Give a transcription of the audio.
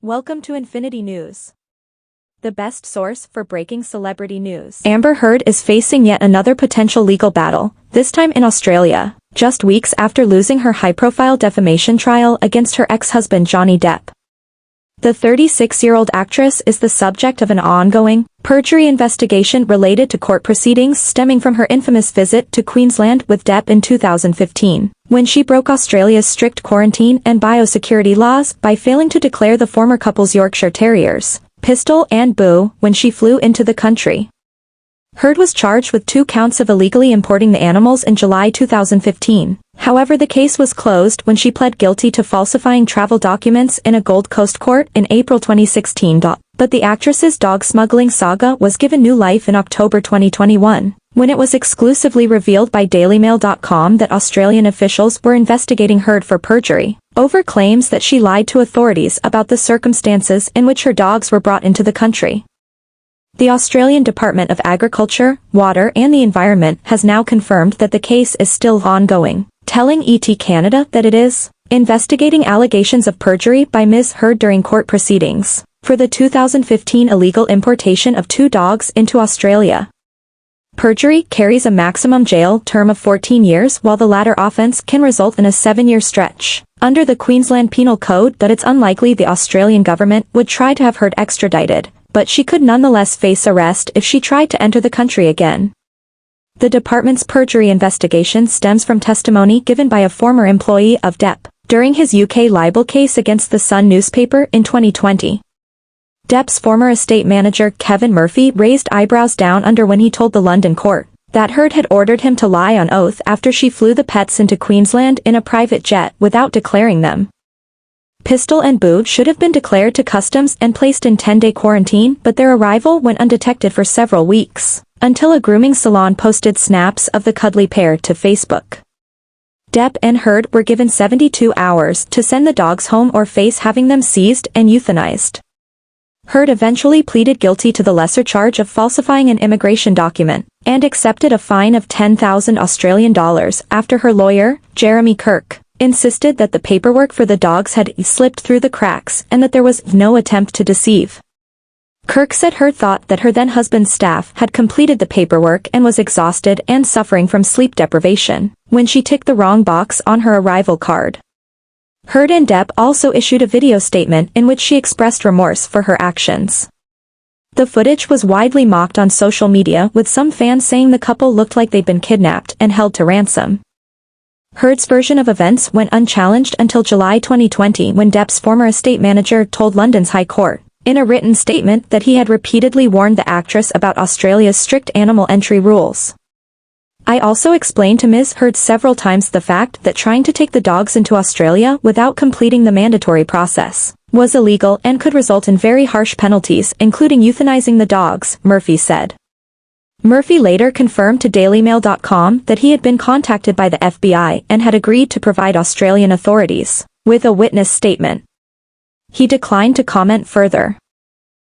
Welcome to Infinity News, the best source for breaking celebrity news. Amber Heard is facing yet another potential legal battle, this time in Australia, just weeks after losing her high-profile defamation trial against her ex-husband Johnny Depp. The 36-year-old actress is the subject of an ongoing perjury investigation related to court proceedings stemming from her infamous visit to Queensland with Depp in 2015, when she broke Australia's strict quarantine and biosecurity laws by failing to declare the former couple's Yorkshire Terriers, Pistol and Boo, when she flew into the country. Heard was charged with 2 counts of illegally importing the animals in July 2015. However, the case was closed when she pled guilty to falsifying travel documents in a Gold Coast court in April 2016. But the actress's dog smuggling saga was given new life in October 2021, when it was exclusively revealed by dailymail.com that Australian officials were investigating Heard for perjury over claims that she lied to authorities about the circumstances in which her dogs were brought into the country. The Australian Department of Agriculture, Water and the Environment has now confirmed that the case is still ongoing, telling ET Canada that it is investigating allegations of perjury by Ms. Heard during court proceedings for the 2015 illegal importation of 2 dogs into Australia. Perjury carries a maximum jail term of 14 years, while the latter offence can result in a 7-year stretch under the Queensland Penal Code. That it's unlikely the Australian government would try to have Heard extradited, but she could nonetheless face arrest if she tried to enter the country again. The department's perjury investigation stems from testimony given by a former employee of Depp during his UK libel case against the Sun newspaper in 2020. Depp's former estate manager Kevin Murphy raised eyebrows down under when he told the London court that Heard had ordered him to lie on oath after she flew the pets into Queensland in a private jet without declaring them. Pistol and Boo should have been declared to customs and placed in 10-day quarantine, but their arrival went undetected for several weeks, until a grooming salon posted snaps of the cuddly pair to Facebook. Depp and Heard were given 72 hours to send the dogs home or face having them seized and euthanized. Heard eventually pleaded guilty to the lesser charge of falsifying an immigration document, and accepted a fine of $10,000 after her lawyer, Jeremy Kirk, insisted that the paperwork for the dogs had slipped through the cracks and that there was no attempt to deceive. Kirk said Heard thought that her then-husband's staff had completed the paperwork and was exhausted and suffering from sleep deprivation when she ticked the wrong box on her arrival card. Heard and Depp also issued a video statement in which she expressed remorse for her actions. The footage was widely mocked on social media, with some fans saying the couple looked like they'd been kidnapped and held to ransom. Heard's version of events went unchallenged until July 2020, when Depp's former estate manager told London's High Court, in a written statement, that he had repeatedly warned the actress about Australia's strict animal entry rules. "I also explained to Ms. Heard several times the fact that trying to take the dogs into Australia without completing the mandatory process was illegal and could result in very harsh penalties, including euthanizing the dogs," Murphy said. Murphy later confirmed to dailymail.com that he had been contacted by the FBI and had agreed to provide Australian authorities with a witness statement. He declined to comment further.